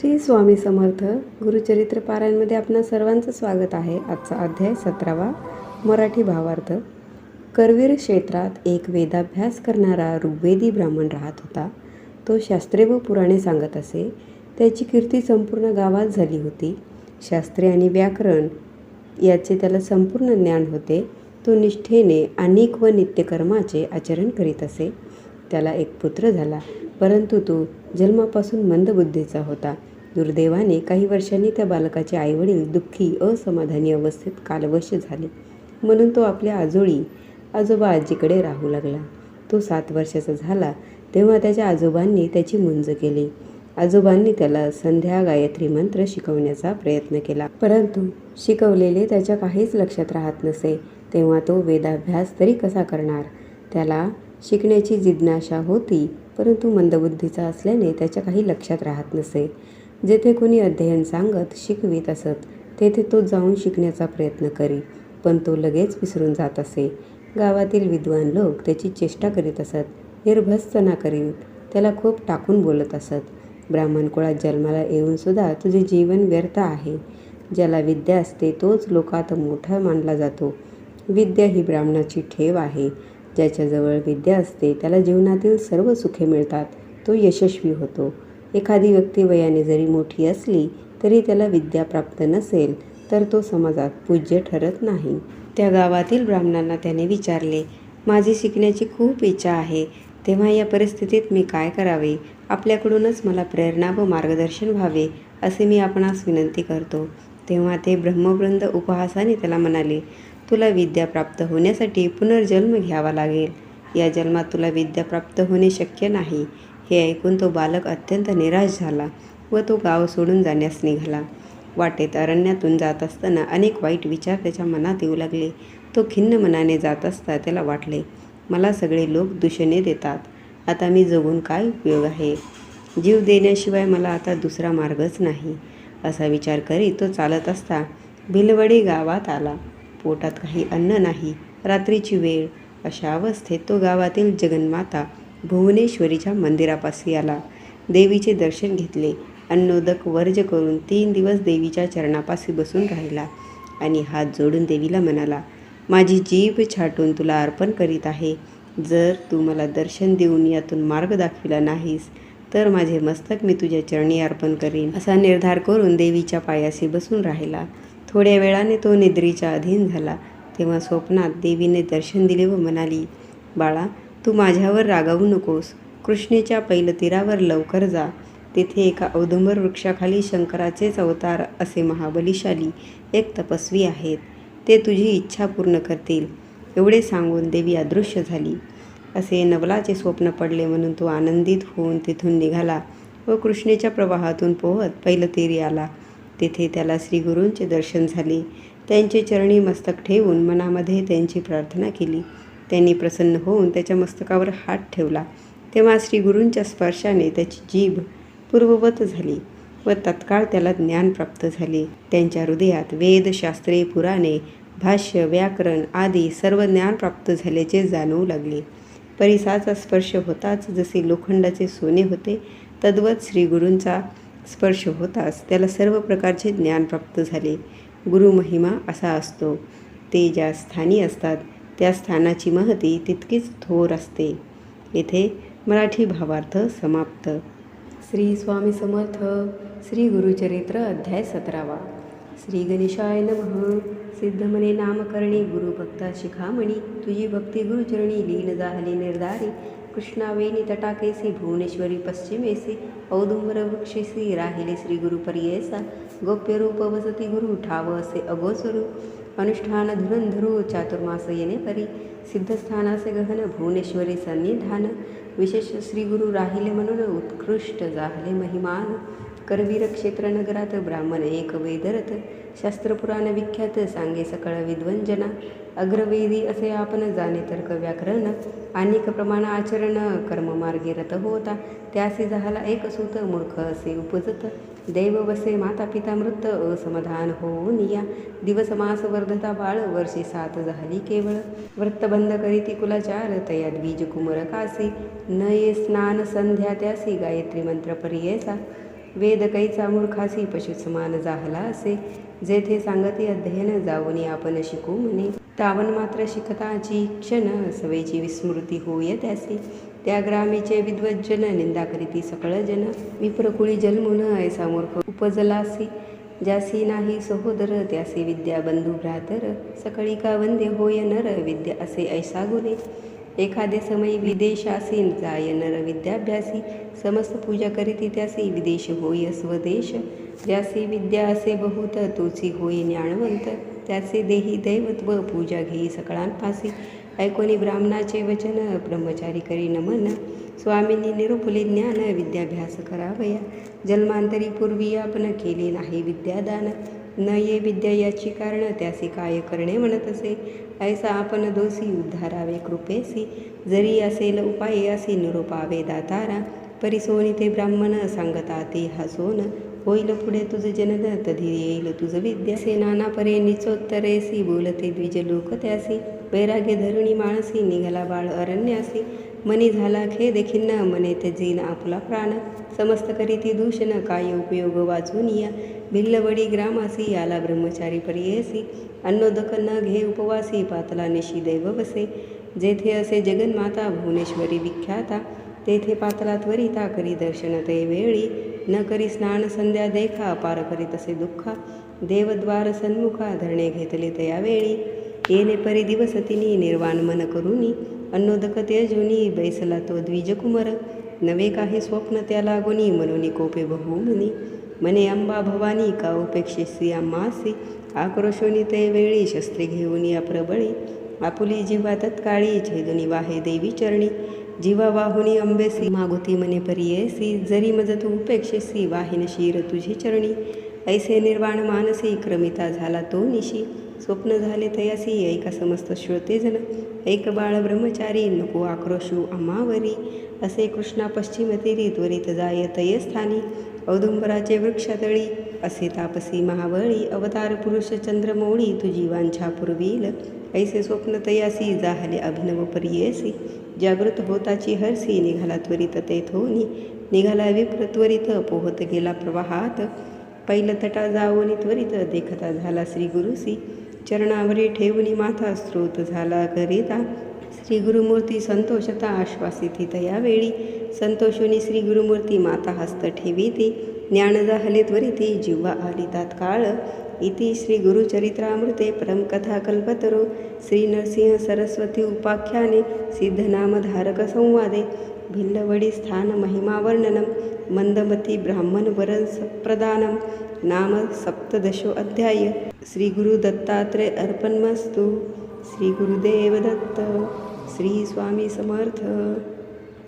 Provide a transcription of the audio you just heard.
श्री स्वामी समर्थ गुरुचरित्र पारायणमध्ये आपणा सर्वांचं स्वागत आहे। आजचा अध्याय 17वा मराठी भावार्थ। करवीर क्षेत्रात एक वेदाभ्यास करणारा ऋग्वेदी ब्राह्मण राहत होता। तो शास्त्रे व पुराणे सांगत असे। त्याची कीर्ती संपूर्ण गावात झाली होती। शास्त्रे आणि व्याकरण याचे त्याला संपूर्ण ज्ञान होते। तो निष्ठेने अनेक व नित्यकर्माचे आचरण करीत असे। त्याला एक पुत्र झाला, परंतु तो जन्मापासून मंदबुद्धीचा होता। दुर्दैवाने काही वर्षांनी त्या बालकाचे आईवडील दुःखी असमाधानी अवस्थेत कालवश झाले, म्हणून तो आपल्या आजोबा आजीकडे राहू लागला। तो 7 वर्षाचा झाला तेव्हा त्याच्या आजोबांनी त्याची मुंज केली। आजोबांनी त्याला संध्या गायत्री मंत्र शिकवण्याचा प्रयत्न केला, परंतु शिकवलेले त्याच्या काहीच लक्षात राहत नसे। तेव्हा तो वेदाभ्यास तरी कसा करणार? त्याला शिकण्याची जिज्ञासा होती, परंतु मंदबुद्धीचा असल्याने त्याच्या काही लक्षात राहत नसे। जेथे कोणी अध्ययन सांगत शिकवित असत तेथे तो जाऊन शिकण्याचा प्रयत्न करी, पण तो लगेच विसरून जात असे। गावातील विद्वान लोक त्याची चेष्टा करीत असत, निर्भत्सना करीत त्याला खूप टाकून बोलत असत। ब्राह्मण कुळात जन्माला येऊन सुद्धा तुझे जीवन व्यर्थ आहे। ज्याला विद्या असते तोच लोकात मोठा मानला जातो। विद्या ही ब्राह्मणाची ठेव आहे। ज्याच्याजवळ विद्या असते त्याला जीवनातील सर्व सुखे मिळतात, तो यशस्वी होतो। एखादी व्यक्ती वयाने जरी मोठी असली तरी त्याला विद्या प्राप्त नसेल तर तो समाजात पूज्य ठरत नाही। त्या गावातील ब्राह्मणांना त्याने विचारले, माझी शिकण्याची खूप इच्छा आहे, तेव्हा या परिस्थितीत मी काय करावे? आपल्याकडूनच मला प्रेरणा व मार्गदर्शन व्हावे असे मी आपणास विनंती करतो। तेव्हा ते ब्रह्मवृंद उपहासाने त्याला म्हणाले, तुला विद्या प्राप्त होण्यासाठी पुनर्जन्म घ्यावा लागेल। या जन्मात तुला विद्या प्राप्त होणे शक्य नाही। हे ऐकून तो बालक अत्यंत निराश झाला व तो गाव सोडून जाण्यास निघाला। वाटेत अरण्यातून जात असताना अनेक वाईट विचार त्याच्या मनात येऊ लागले। तो खिन्न मनाने जात असता त्याला वाटले, मला सगळे लोक दूषणे देतात, आता मी जगून काय उपयोग आहे? जीव देण्याशिवाय मला आता दुसरा मार्गच नाही। असा विचार करीत तो चालत असता भिलवडी गावात आला। पोटात काही अन्न नाही, रात्रीची वेळ। अशा अवस्थेत तो गावातील जगन्माता भुवनेश्वरीच्या मंदिरापाशी आला। देवीचे दर्शन घेतले। अन्नोदक वर्ज करून 3 दिवस देवीच्या चरणापाशी बसून राहिला आणि हात जोडून देवीला म्हणाला, माझी जीभ छाटून तुला अर्पण करीत आहे। जर तू मला दर्शन देऊन यातून मार्ग दाखविला नाहीस तर माझे मस्तक मी तुझ्या चरणी अर्पण करीन। असा निर्धार करून देवीच्या पायाशी बसून राहिला। थोड्या वेळाने तो निद्रेच्या अधीन झाला। तेव्हा स्वप्नात देवीने दर्शन दिले व म्हणाली, बाळा, तू माझ्यावर रागावू नकोस। कृष्णेच्या पैलतीरावर लवकर जा। तेथे एका औदुंबर वृक्षाखाली शंकराचेच अवतार असे महाबलीशाली एक तपस्वी आहेत, ते तुझी इच्छा पूर्ण करतील। एवढे सांगून देवी अदृश्य झाली। असे नवलाचे स्वप्न पडले म्हणून तो आनंदित होऊन तिथून निघाला व कृष्णेच्या प्रवाहातून पोहत पैलतीरी आला। तेथे त्याला श्रीगुरूंचे दर्शन झाले। त्यांचे चरणी मस्तक ठेवून मनामध्ये त्यांची प्रार्थना केली। त्यांनी प्रसन्न होऊन त्याच्या मस्तकावर हात ठेवला। तेव्हा श्रीगुरूंच्या स्पर्शाने त्याची जीभ पूर्ववत झाली व तत्काळ त्याला ज्ञान प्राप्त झाले। त्यांच्या हृदयात वेद, शास्त्रे, पुराणे, भाष्य, व्याकरण आदी सर्व ज्ञान प्राप्त झाल्याचे जाणवू लागले। परिसाचा स्पर्श होताच जसे लोखंडाचे सोने होते, तद्वत श्रीगुरूंचा स्पर्श होताच त्याला सर्व प्रकारचे ज्ञान प्राप्त झाले। गुरु महिमा असा असतो, ते ज्या स्थानी असतात त्या स्थानाची महती तितकीच थोर असते। येथे मराठी भावार्थ समाप्त। श्री स्वामी समर्थ। श्री गुरुचरित्र अध्याय 17वा। श्री गणेशाय नमः। सिद्धमने नामकरणी गुरुभक्ता शिखामणी, तुझी भक्ती गुरुचरणी लीन जाहली निर्धारी। कृष्णावेणी तटाकेसी भुवनेश्वरी पश्चिमेसी, औदुंबर वृक्षेसी राहिले श्री गुरु परियेसा। गोप्य रूप वसती गुरु ठाव असे अगोचरू, अनुष्ठान धुरंधरू चातुर्मास येणे परी। सिद्धस्थानासे गहन भुवनेश्वरी सन्निधान, विशेष श्री गुरु राहिले म्हणून उत्कृष्ट जाहले महिमान। करवीर क्षेत्र नगरात ब्राह्मण एक वेदरथ, शास्त्रपुराण विख्यात सांगे सकळ विद्वंजना। अग्रवेदी असे आपण जाणे तर्क व्याकरण, अनेक प्रमाण आचरण कर्ममार्गे रत होता। त्यासी झाला एक सूत मूर्ख असे उपजत, दैव वसे माता पिता मृत असमाधान होऊन या। दिवस मास वर्धता बाळ वर्षे 7 झाली केवळ, व्रतबंध करीती कुलाचार तया द्विज कुमर कासी। नये स्नान संध्या त्यासी गायत्री मंत्र परियेसा, वेद कैचा मूर्खासी पशु समान जाहला असे, जेथे सांगती अध्ययन जाऊनी आपण शिकू म्हणे. तावन मात्र शिकताची क्षण सवेची विस्मृती होय त्यासी. त्या ग्रामीचे विद्वज्जन निंदा करीती सकळ जन. विप्रकुळी जन्मून ऐसा मूर्ख उपजलासी, ज्यासी नाही सहोदर त्यासी विद्या बंधू भ्रातर. सकळी का वंद्य होय नर विद्या असे ऐसा गुणे. एखादे समयी विदेशासी जाय नर विद्याभ्यासी, समस्त पूजा करीती त्यासी विदेश होय स्वदेश. ज्यासी विद्या असे बहुत तोची होई ज्ञानवंत, त्याचे देही दैवत्व पूजा घेई सकळांपासी. ऐकोनी ब्राह्मणाचे वचन ब्रह्मचारी करी नमन, स्वामींनी निरुपले ज्ञान विद्याभ्यास करावया. जन्मांतरी पूर्वी आपण केले नाही विद्यादान, न ये विद्या याची कारण त्यासी काय करणे म्हणत असे. ऐसा आपण दोषी उद्धारावे कृपेसी, जरी असेल उपाय असे निरोपावे दातारा. परिसोनी ते ब्राह्मण सांगता ते हसोन, होईल पुढे तुझ जनन तधी येईल तुझ विद्या. से नाना परे निचोत्तरेसी बोलते द्विज लोक त्यासी. वैराग्य धरुणी माणसी निघाला बाळ अरण्यासी, मनी झाला खेद खिन्न मने त्यजीन आपला प्राण. समस्त करीती दूषण काय उपयोग वाचून या, भिल्लवडी ग्रामासी आला ब्रह्मचारी पर्येसी. अन्नोदक न घे उपवासी पातला निशी दैव बसे, जेथे असे जगन्माता भुवनेश्वरी विख्याता. तेथे पातला त्वरिता करी दर्शन ते वेळी, न करी स्नान संध्या देखा पार करीत असे दुःखा. देवद्वार सन्मुखा धरणे घेतले तया वेळी, येणे परी दिवस तिनी निर्वाण मन करुनी. अन्नोदक त्यजुनी बैसला तो द्विजकुमर, नवे काही स्वप्न त्या लागुनी मनोनी कोपे बहुमनी. मने अंबा भवानी का उपेक्षिसी आम्हासी, आक्रोशोनी ते वेळी शस्त्रे घेऊनी अप्रबळी. आपुली जीवा तत्काळी छेदुनी वाहे देवी चरणी, जीवा वाहुनी अंबेसी मागुती मने परियेसी. जरी मज तू उपेक्षेसी वाहिन शिर तुझी चरणी, ऐसे निर्वाण मानसी क्रमिता झाला तो निशी. स्वप्न झाले तयासी ऐका समस्त श्रोतेजन, ऐक बाळ ब्रह्मचारी नको आक्रोशू आम्हावरी. असे कृष्णा पश्चिम तीरी त्वरित जाय तय स्थानी, औदुंबराचे वृक्षातळी असे तापसी महाबळी. अवतार पुरुष चंद्रमौळी तुझी वांछा पुरवील, ऐसे स्वप्न तयासी जाहले अभिनव परियेसी. जागृत होताची हरसी निघाला त्वरित तेथोनी, निघाला विप्र त्वरित पोहत गेला प्रवाहात. पैल तटा जावोनी त्वरित देखता झाला श्री गुरुसी, चरणावरी ठेवूनी माथा स्त्रोत झाला करिता. श्री गुरुमूर्ती संतोषता आश्वासिती तया वेळी, संतोषोनी श्री गुरुमूर्ती माता हस्त ठेविती. ज्ञान जाहले त्वरिती जिव्हा आली तात्काळ, इति श्री गुरुचरित्रामृते परमकथा कल्पतरो. श्री नरसिंह सरस्वती उपाख्याने सिद्धनामधारक संवादे भिल्लवडी स्थान महिमा वर्णनम मंदमती ब्राह्मण वरण प्रदानम. नाम सप्तदशो अध्याय. श्री गुरु दत्तात्रय अर्पणमस्तु. श्री गुरुदेव दत्त. श्री स्वामी समर्थ.